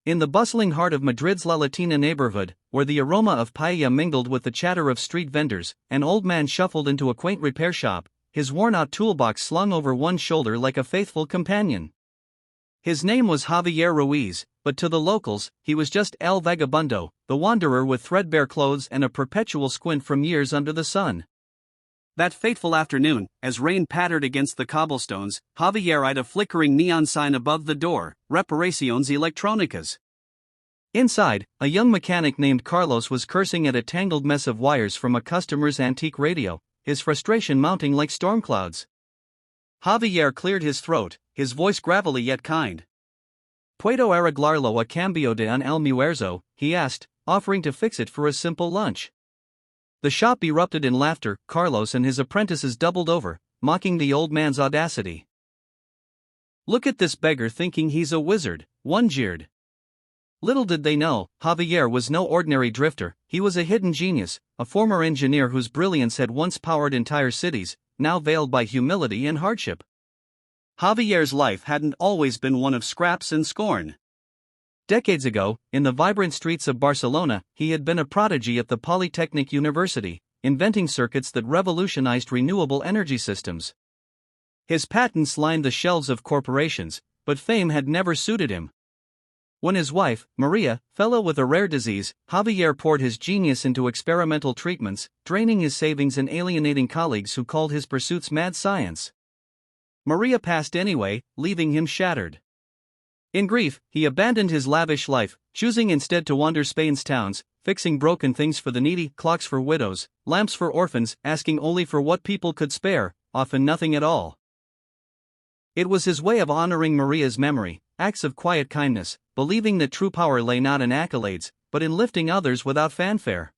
In the bustling heart of Madrid's La Latina neighborhood, where the aroma of paella mingled with the chatter of street vendors, an old man shuffled into a quaint repair shop, his worn-out toolbox slung over one shoulder like a faithful companion. His name was Javier Ruiz, but to the locals, he was just El Vagabundo, the wanderer with threadbare clothes and a perpetual squint from years under the sun. That fateful afternoon, as rain pattered against the cobblestones, Javier eyed a flickering neon sign above the door, Reparaciones Electrónicas. Inside, a young mechanic named Carlos was cursing at a tangled mess of wires from a customer's antique radio, his frustration mounting like storm clouds. Javier cleared his throat, his voice gravelly yet kind. ¿Puedo arreglarlo a cambio de un almuerzo?" he asked, offering to fix it for a simple lunch. The shop erupted in laughter. Carlos and his apprentices doubled over, mocking the old man's audacity. "Look at this beggar thinking he's a wizard," one jeered. Little did they know, Javier was no ordinary drifter. He was a hidden genius, a former engineer whose brilliance had once powered entire cities, now veiled by humility and hardship. Javier's life hadn't always been one of scraps and scorn. Decades ago, in the vibrant streets of Barcelona, he had been a prodigy at the Polytechnic University, inventing circuits that revolutionized renewable energy systems. His patents lined the shelves of corporations, but fame had never suited him. When his wife, Maria, fell ill with a rare disease, Javier poured his genius into experimental treatments, draining his savings and alienating colleagues who called his pursuits mad science. Maria passed anyway, leaving him shattered. In grief, he abandoned his lavish life, choosing instead to wander Spain's towns, fixing broken things for the needy, clocks for widows, lamps for orphans, asking only for what people could spare, often nothing at all. It was his way of honoring Maria's memory, acts of quiet kindness, believing that true power lay not in accolades, but in lifting others without fanfare.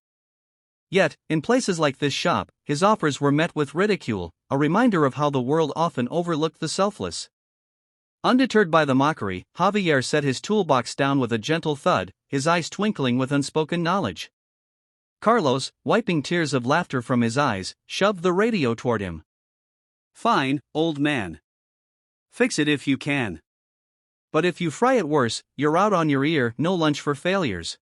Yet, in places like this shop, his offers were met with ridicule, a reminder of how the world often overlooked the selfless. Undeterred by the mockery, Javier set his toolbox down with a gentle thud, his eyes twinkling with unspoken knowledge. Carlos, wiping tears of laughter from his eyes, shoved the radio toward him. "Fine, old man. Fix it if you can. But if you fry it worse, you're out on your ear, no lunch for failures."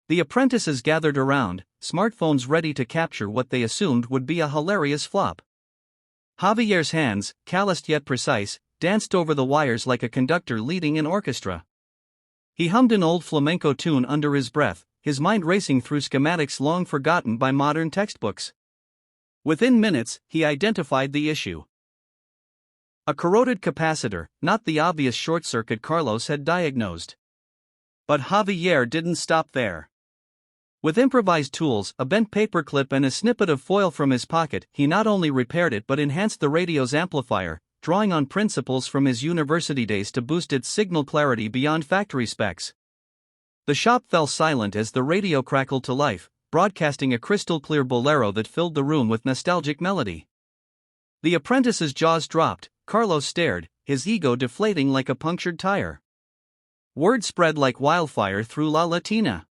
The apprentices gathered around, smartphones ready to capture what they assumed would be a hilarious flop. Javier's hands, calloused yet precise, danced over the wires like a conductor leading an orchestra. He hummed an old flamenco tune under his breath, his mind racing through schematics long forgotten by modern textbooks. Within minutes, he identified the issue. A corroded capacitor, not the obvious short circuit Carlos had diagnosed. But Javier didn't stop there. With improvised tools, a bent paperclip and a snippet of foil from his pocket, he not only repaired it but enhanced the radio's amplifier, drawing on principles from his university days to boost its signal clarity beyond factory specs. The shop fell silent as the radio crackled to life, broadcasting a crystal-clear bolero that filled the room with nostalgic melody. The apprentice's jaws dropped. Carlos stared, his ego deflating like a punctured tire. Word spread like wildfire through La Latina.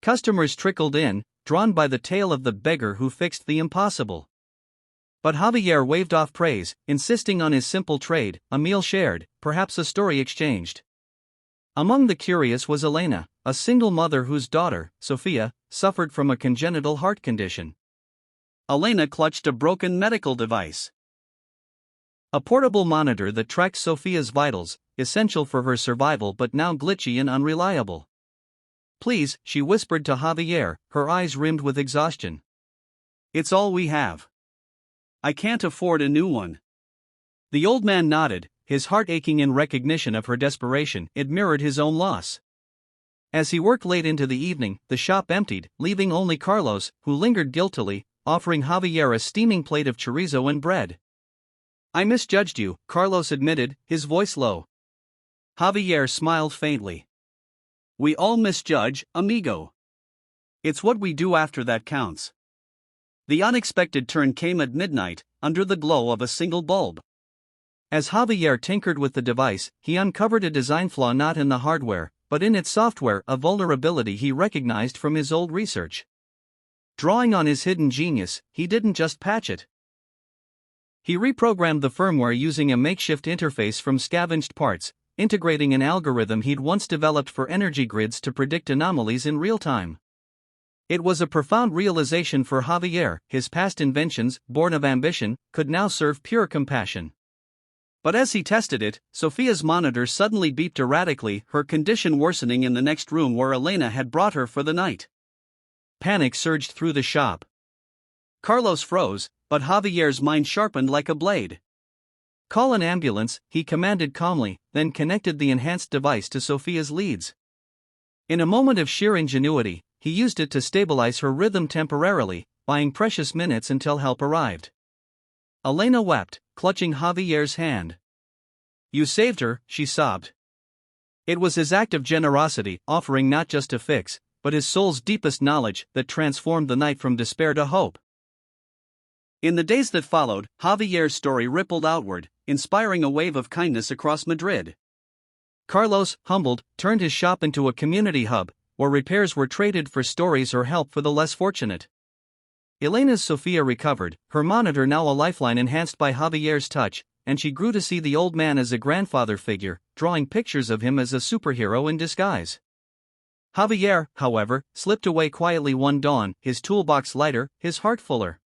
Customers trickled in, drawn by the tale of the beggar who fixed the impossible. But Javier waved off praise, insisting on his simple trade, a meal shared, perhaps a story exchanged. Among the curious was Elena, a single mother whose daughter, Sofia, suffered from a congenital heart condition. Elena clutched a broken medical device. A portable monitor that tracked Sofia's vitals, essential for her survival but now glitchy and unreliable. "Please," she whispered to Javier, her eyes rimmed with exhaustion. "It's all we have. I can't afford a new one." The old man nodded, his heart aching in recognition of her desperation. It mirrored his own loss. As he worked late into the evening, the shop emptied, leaving only Carlos, who lingered guiltily, offering Javier a steaming plate of chorizo and bread. "I misjudged you," Carlos admitted, his voice low. Javier smiled faintly. "We all misjudge, amigo. It's what we do after that counts." The unexpected turn came at midnight, under the glow of a single bulb. As Javier tinkered with the device, he uncovered a design flaw not in the hardware, but in its software, a vulnerability he recognized from his old research. Drawing on his hidden genius, he didn't just patch it. He reprogrammed the firmware using a makeshift interface from scavenged parts, integrating an algorithm he'd once developed for energy grids to predict anomalies in real time. It was a profound realization for Javier. His past inventions, born of ambition, could now serve pure compassion. But as he tested it, Sophia's monitor suddenly beeped erratically, her condition worsening in the next room where Elena had brought her for the night. Panic surged through the shop. Carlos froze, but Javier's mind sharpened like a blade. "Call an ambulance," he commanded calmly, then connected the enhanced device to Sophia's leads. In a moment of sheer ingenuity, he used it to stabilize her rhythm temporarily, buying precious minutes until help arrived. Elena wept, clutching Javier's hand. "You saved her," she sobbed. It was his act of generosity, offering not just a fix, but his soul's deepest knowledge, that transformed the night from despair to hope. In the days that followed, Javier's story rippled outward, inspiring a wave of kindness across Madrid. Carlos, humbled, turned his shop into a community hub, where repairs were traded for stories or help for the less fortunate. Elena's Sofia recovered, her monitor now a lifeline enhanced by Javier's touch, and she grew to see the old man as a grandfather figure, drawing pictures of him as a superhero in disguise. Javier, however, slipped away quietly one dawn, his toolbox lighter, his heart fuller.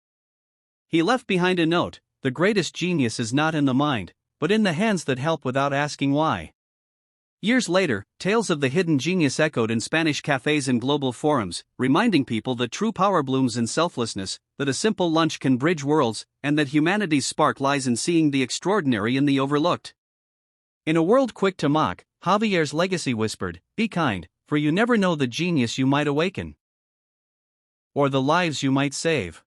He left behind a note: "The greatest genius is not in the mind, but in the hands that help without asking why." Years later, tales of the hidden genius echoed in Spanish cafes and global forums, reminding people that true power blooms in selflessness, that a simple lunch can bridge worlds, and that humanity's spark lies in seeing the extraordinary in the overlooked. In a world quick to mock, Javier's legacy whispered, "Be kind, for you never know the genius you might awaken, or the lives you might save."